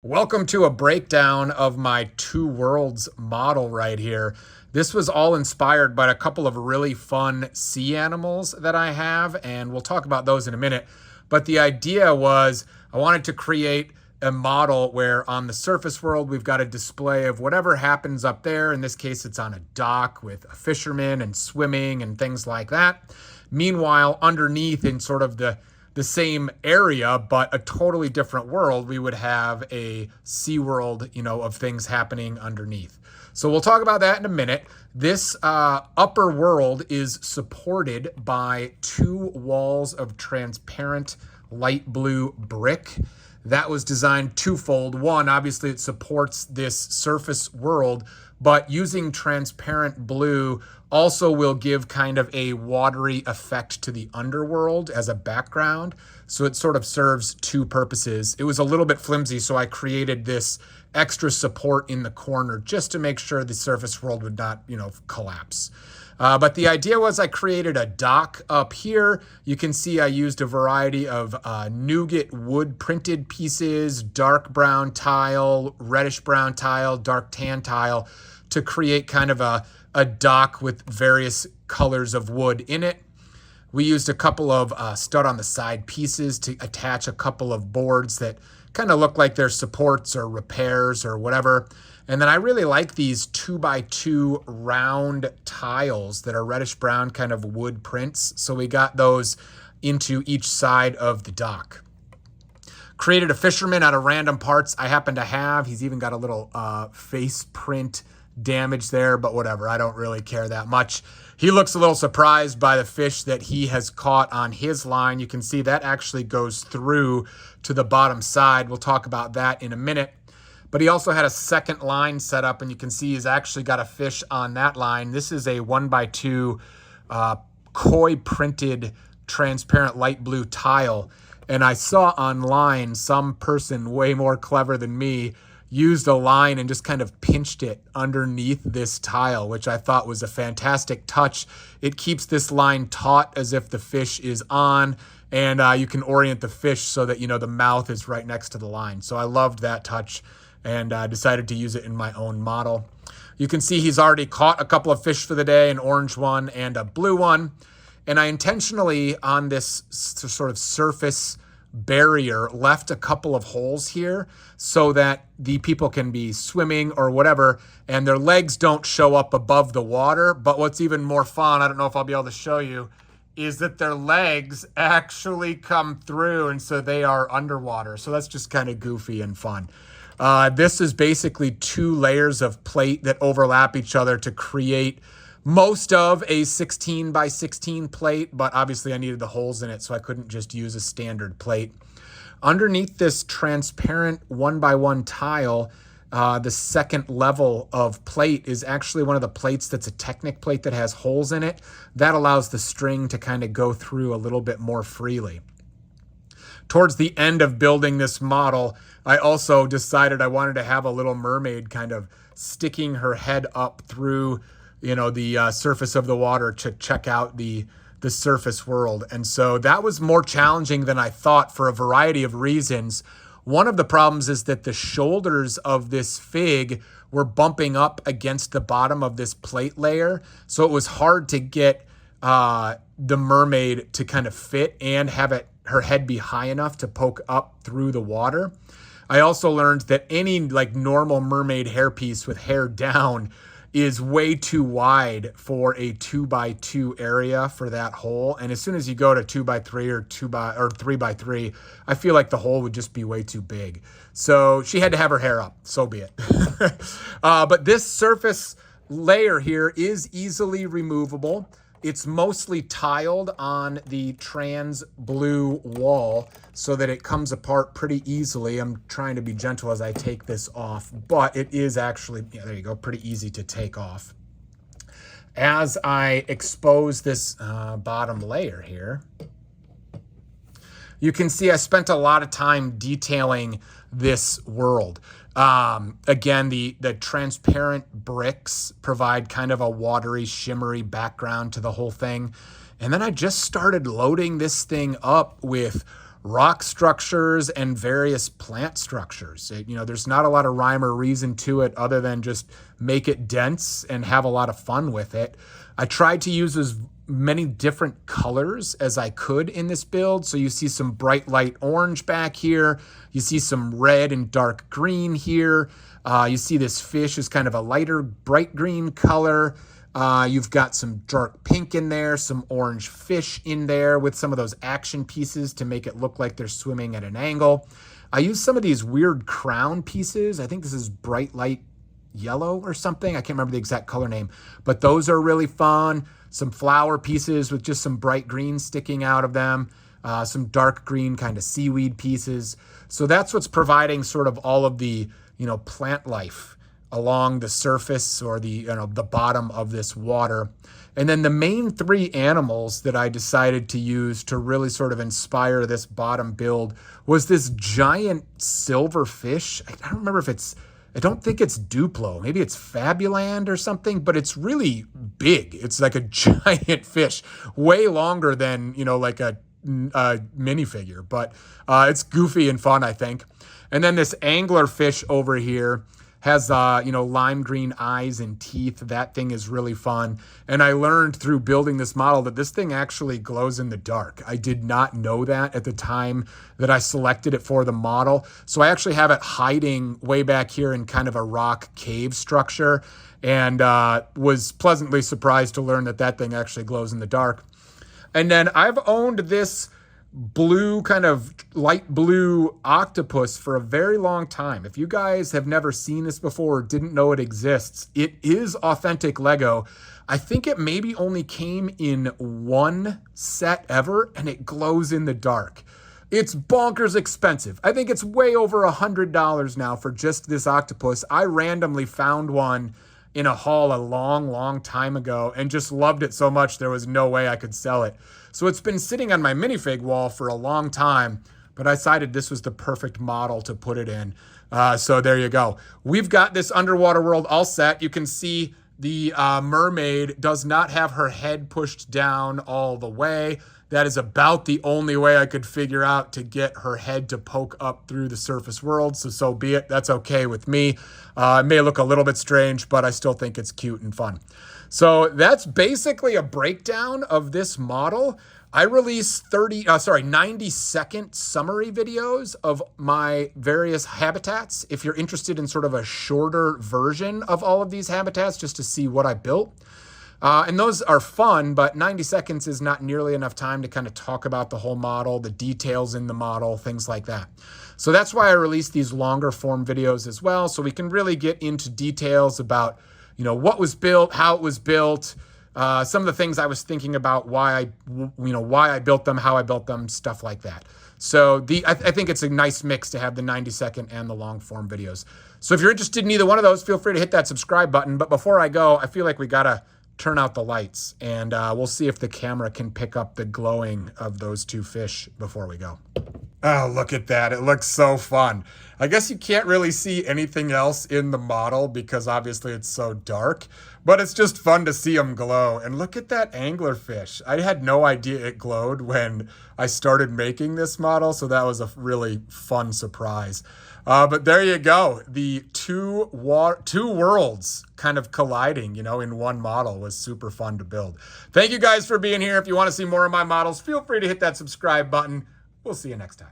Welcome to a breakdown of my two worlds model right here. This was all inspired by a couple of really fun sea animals that I have, and we'll talk about those in a minute. But the idea was I wanted to create a model where on the surface world, we've got a display of whatever happens up there. In this case, it's on a dock with a fisherman and swimming and things like that. Meanwhile, underneath in sort of the same area, but a totally different world, we would have a sea world, of things happening underneath. So we'll talk about that in a minute. This upper world is supported by two walls of transparent light blue brick. That was designed twofold. One, obviously it supports this surface world, but using transparent blue also will give kind of a watery effect to the underworld as a background. So it sort of serves two purposes. It was a little bit flimsy, so I created this extra support in the corner just to make sure the surface world would not, collapse. But the idea was I created a dock up here. You can see I used a variety of nougat wood printed pieces, dark brown tile, reddish brown tile, dark tan tile to create kind of a dock with various colors of wood in it. We used a couple of stud on the side pieces to attach a couple of boards that kind of look like they're supports or repairs or whatever. And then I really like these 2x2 round tiles that are reddish brown kind of wood prints. So we got those into each side of the dock. Created a fisherman out of random parts I happen to have. He's even got a little face print damage there, but whatever. I don't really care that much. He looks a little surprised by the fish that he has caught on his line. You can see that actually goes through to the bottom side. We'll talk about that in a minute. But he also had a second line set up, and you can see he's actually got a fish on that line. This is a 1x2 koi printed transparent light blue tile. And I saw online some person way more clever than me used a line and just kind of pinched it underneath this tile, which I thought was a fantastic touch. It keeps this line taut as if the fish is on, and you can orient the fish so that, the mouth is right next to the line. So I loved that touch and decided to use it in my own model. You can see he's already caught a couple of fish for the day, an orange one and a blue one. And I intentionally, on this sort of surface barrier, left a couple of holes here so that the people can be swimming or whatever and their legs don't show up above the water. But what's even more fun, I don't know if I'll be able to show you, is that their legs actually come through and so they are underwater. So that's just kind of goofy and fun. This is basically two layers of plate that overlap each other to create most of a 16 by 16 plate, but obviously I needed the holes in it, so I couldn't just use a standard plate. Underneath this transparent 1x1 tile, the second level of plate is actually one of the plates that's a Technic plate that has holes in it. That allows the string to kind of go through a little bit more freely. Towards the end of building this model, I also decided I wanted to have a little mermaid kind of sticking her head up through the surface of the water to check out the surface world. And so that was more challenging than I thought for a variety of reasons. One of the problems is that the shoulders of this fig were bumping up against the bottom of this plate layer. So it was hard to get the mermaid to kind of fit and have her head be high enough to poke up through the water. I also learned that any normal mermaid hairpiece with hair down is way too wide for a 2x2 area for that hole. And as soon as you go to 2x3 or 3x3, I feel like the hole would just be way too big. So she had to have her hair up, so be it. But this surface layer here is easily removable. It's mostly tiled on the trans blue wall so that it comes apart pretty easily. I'm trying to be gentle as I take this off, but it is actually, there you go, pretty easy to take off. As I expose this bottom layer here, you can see I spent a lot of time detailing this world. Again, the transparent bricks provide kind of a watery, shimmery background to the whole thing. And then I just started loading this thing up with rock structures and various plant structures. There's not a lot of rhyme or reason to it other than just make it dense and have a lot of fun with it. I tried to use as many different colors as I could in this build. So you see some bright light orange back here. You see some red and dark green here. You see this fish is kind of a lighter bright green color. You've got some dark pink in there, some orange fish in there with some of those action pieces to make it look like they're swimming at an angle. I used some of these weird crown pieces. I think this is bright light yellow or something. I can't remember the exact color name, but those are really fun. Some flower pieces with just some bright green sticking out of them. Some dark green kind of seaweed pieces. So that's what's providing sort of all of the, plant life along the surface or the bottom of this water. And then the main three animals that I decided to use to really sort of inspire this bottom build was this giant silver fish. I don't remember if I don't think it's Duplo. Maybe it's Fabuland or something, but it's really big. It's like a giant fish, way longer than, like a minifigure, but it's goofy and fun, I think. And then this angler fish over here has, lime green eyes and teeth. That thing is really fun. And I learned through building this model that this thing actually glows in the dark. I did not know that at the time that I selected it for the model. So I actually have it hiding way back here in kind of a rock cave structure, and was pleasantly surprised to learn that thing actually glows in the dark. And then I've owned this blue, kind of light blue octopus for a very long time. If you guys have never seen this before or didn't know it exists, it is authentic Lego. I think it maybe only came in one set ever, and it glows in the dark. It's bonkers expensive. I think it's way over $100 now for just this octopus. I randomly found one in a haul a long time ago and just loved it so much there was no way I could sell it. So it's been sitting on my minifig wall for a long time, but I decided this was the perfect model to put it in. So there you go. We've got this underwater world all set. You can see the mermaid does not have her head pushed down all the way. That is about the only way I could figure out to get her head to poke up through the surface world. So be it. That's okay with me. It may look a little bit strange, but I still think it's cute and fun. So that's basically a breakdown of this model. I release 90-second summary videos of my various habitats. If you're interested in sort of a shorter version of all of these habitats, just to see what I built. And those are fun, but 90 seconds is not nearly enough time to kind of talk about the whole model, the details in the model, things like that. So that's why I release these longer form videos as well, so we can really get into details about, what was built, how it was built, some of the things I was thinking about, why I built them, how I built them, stuff like that. So I think it's a nice mix to have the 90-second and the long form videos. So if you're interested in either one of those, feel free to hit that subscribe button. But before I go, I feel like we gotta turn out the lights, and we'll see if the camera can pick up the glowing of those two fish before we go. Oh, look at that. It looks so fun. I guess you can't really see anything else in the model because obviously it's so dark, but it's just fun to see them glow. And look at that anglerfish. I had no idea it glowed when I started making this model, so that was a really fun surprise. But there you go. The two worlds kind of colliding, in one model was super fun to build. Thank you guys for being here. If you want to see more of my models, feel free to hit that subscribe button. We'll see you next time.